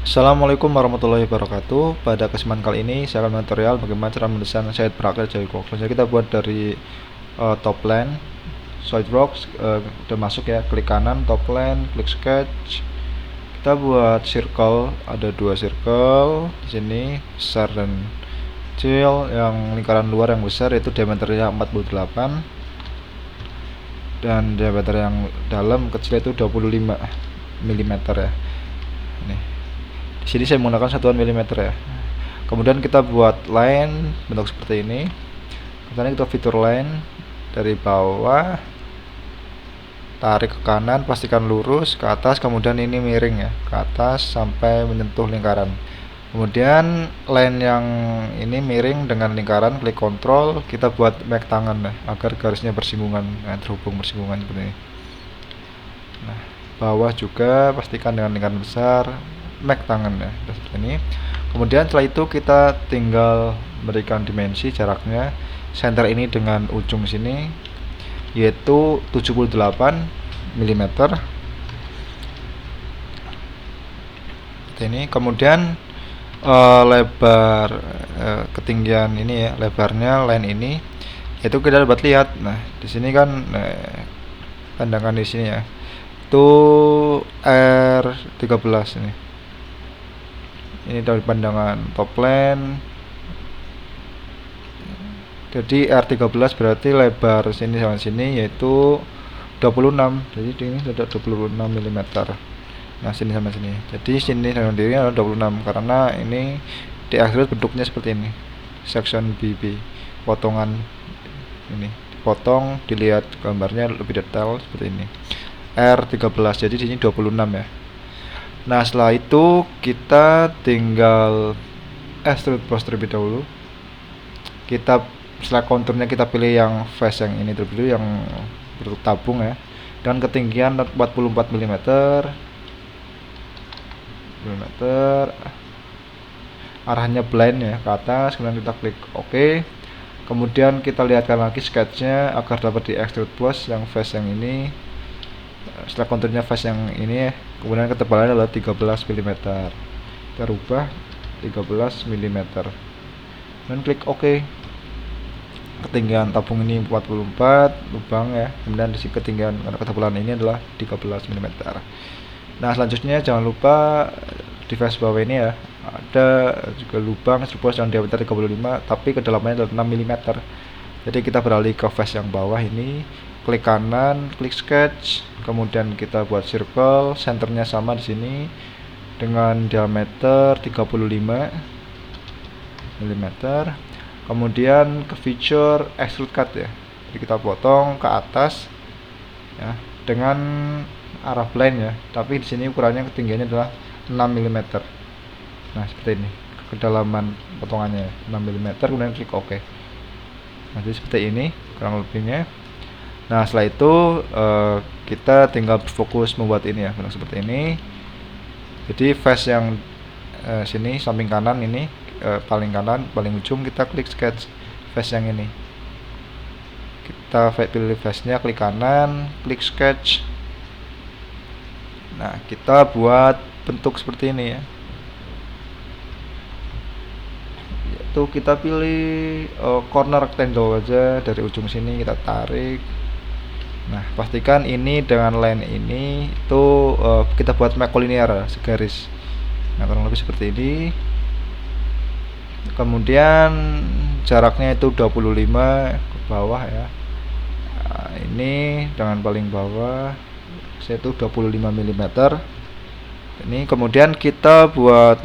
Assalamualaikum warahmatullahi wabarakatuh. Pada kesempatan kali ini saya akan tutorial bagaimana cara mendesain site bracket Jericho. Jadi kita buat dari top line, SolidWorks udah masuk ya, klik kanan top line, klik sketch. Kita buat circle, ada dua circle di sini, besar dan kecil. Yang lingkaran luar yang besar itu diameternya 48 dan diameter yang dalam kecil itu 25 mm ya. Ini. Di sini saya menggunakan satuan milimeter ya. Kemudian kita buat line bentuk seperti ini. Kemudian kita fitur line dari bawah, tarik ke kanan, pastikan lurus ke atas, kemudian ini miring ya ke atas sampai menyentuh lingkaran. Kemudian line yang ini miring dengan lingkaran, klik Ctrl, kita buat make tangan ya, agar garisnya bersinggungan, terhubung bersinggungan seperti ini. Nah, bawah juga pastikan dengan lingkaran besar, make tangan ya, seperti ini. Kemudian setelah itu kita tinggal berikan dimensi jaraknya center ini dengan ujung sini yaitu 78 mm seperti ini. Kemudian lebar ketinggian ini ya, lebarnya line ini itu kita dapat lihat. Nah, di sini kan pandangan di sini ya. Itu R13 ini. Ini dari pandangan top line. Jadi R13 berarti lebar sini sama sini yaitu 26. Jadi ini sudah 26 mm. Nah, sini sama sini. Jadi sini sama diri adalah 26 karena ini di extrude bentuknya seperti ini. Section BB, potongan ini. Dipotong, dilihat gambarnya lebih detail seperti ini. R13. Jadi sini 26 ya. Nah, setelah itu kita tinggal extrude brush terlebih dahulu. Kita setelah konturnya kita pilih yang face yang ini terlebih dahulu, yang bentuk tabung ya, dengan ketinggian 44 mm. Arahnya blind ya ke atas, kemudian kita klik OK. Kemudian kita lihatkan lagi sketchnya agar dapat di extrude plus yang face yang ini. Setelah konturnya face yang ini, kemudian ketebalannya adalah 13 mm. Kita rubah 13 mm dan klik OK. Ketinggian tabung ini 44 lubang ya, kemudian di sini ketinggian karena ketebalan ini adalah 13 mm. Nah, selanjutnya jangan lupa di face bawah ini ya, ada juga lubang terus yang diameter 35 tapi kedalamannya adalah 6 mm. Jadi kita beralih ke face yang bawah ini, klik kanan, klik sketch, kemudian kita buat circle, centernya sama di sini dengan diameter 35 mm. Kemudian ke feature extrude cut ya. Jadi kita potong ke atas ya dengan arah blind ya. Tapi di sini ukurannya ketinggiannya adalah 6 mm. Nah, seperti ini. Kedalaman potongannya 6 mm, kemudian klik OK. Nah, jadi seperti ini kurang lebihnya. Nah, setelah itu kita tinggal fokus membuat ini ya, seperti ini. Jadi face yang sini samping kanan ini, paling kanan, paling ujung kita klik sketch face yang ini. Kita pilih face nya, klik kanan, klik sketch. Nah, kita buat bentuk seperti ini ya. Yaitu kita pilih corner rectangle aja, dari ujung sini kita tarik. Nah, pastikan ini dengan line ini itu kita buat makolinear segaris. Nah, kurang lebih seperti ini. Kemudian jaraknya itu 25 ke bawah ya. Nah, ini dengan paling bawah yaitu 25 mm. Ini kemudian kita buat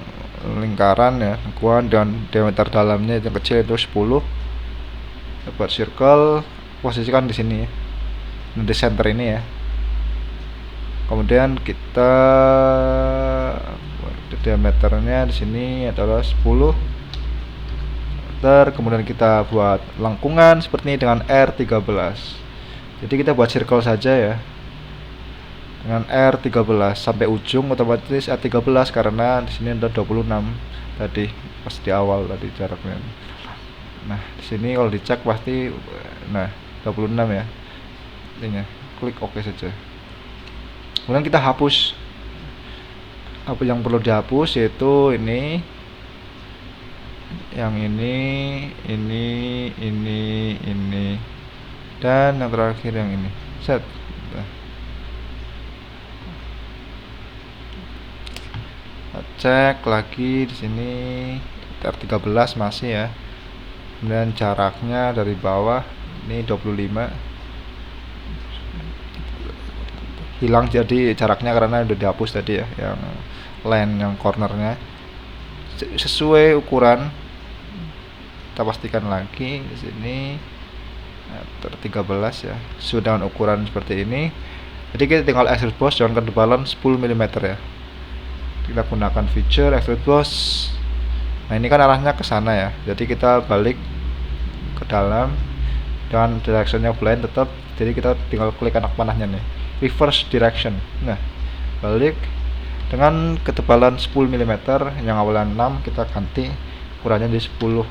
lingkaran ya, lingkuan dan diameter dalamnya yang kecil itu 10. Kita buat circle, posisikan di sini ya. Di center ini ya. Kemudian kita diameternya di sini adalah 10. Kemudian kita buat lengkungan seperti ini dengan R13. Jadi kita buat circle saja ya, dengan R13 sampai ujung otomatis R13 karena di sini ada 26 tadi pas di awal tadi jaraknya. Nah, di sini kalau dicek pasti 26 ya. Intinya klik OK saja. Kemudian kita hapus apa yang perlu dihapus yaitu ini, yang ini, dan yang terakhir yang ini. Set. Nah, cek lagi di sini R13 masih ya. Kemudian jaraknya dari bawah ini 25. Hilang jadi jaraknya karena udah dihapus tadi ya, yang line yang cornernya sesuai ukuran. Kita pastikan lagi di sini R13 ya, sudah dengan ukuran seperti ini. Jadi kita tinggal extrude boss dengan ketebalan 10 mm ya. Kita gunakan feature extrude boss. Nah, ini kan arahnya ke sana ya. Jadi kita balik ke dalam dengan directionnya blind tetap. Jadi kita tinggal klik anak panahnya nih, reverse direction. Nah, balik dengan ketebalan 10 mm, yang awalnya 6 kita ganti ukurannya di 10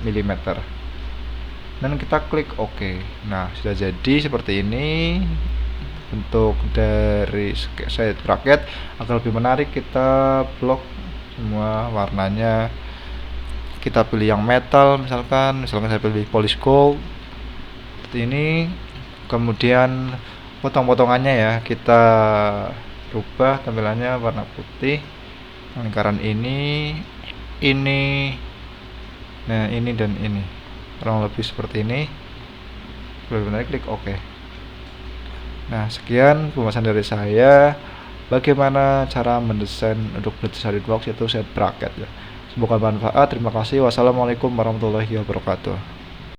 mm. Dan kita klik OK. Nah, sudah jadi seperti ini bentuk dari side bracket. Agar lebih menarik, kita blok semua warnanya. Kita pilih yang metal, misalkan saya pilih polish gold seperti ini. Kemudian potong-potongannya ya, kita rubah tampilannya warna putih. Lingkaran ini, nah ini dan ini, kurang lebih seperti ini. Lebih menarik, klik OK. Nah, sekian pembahasan dari saya bagaimana cara mendesain untuk SolidWorks yaitu side bracket ya. Semoga bermanfaat. Terima kasih. Wassalamualaikum warahmatullahi wabarakatuh.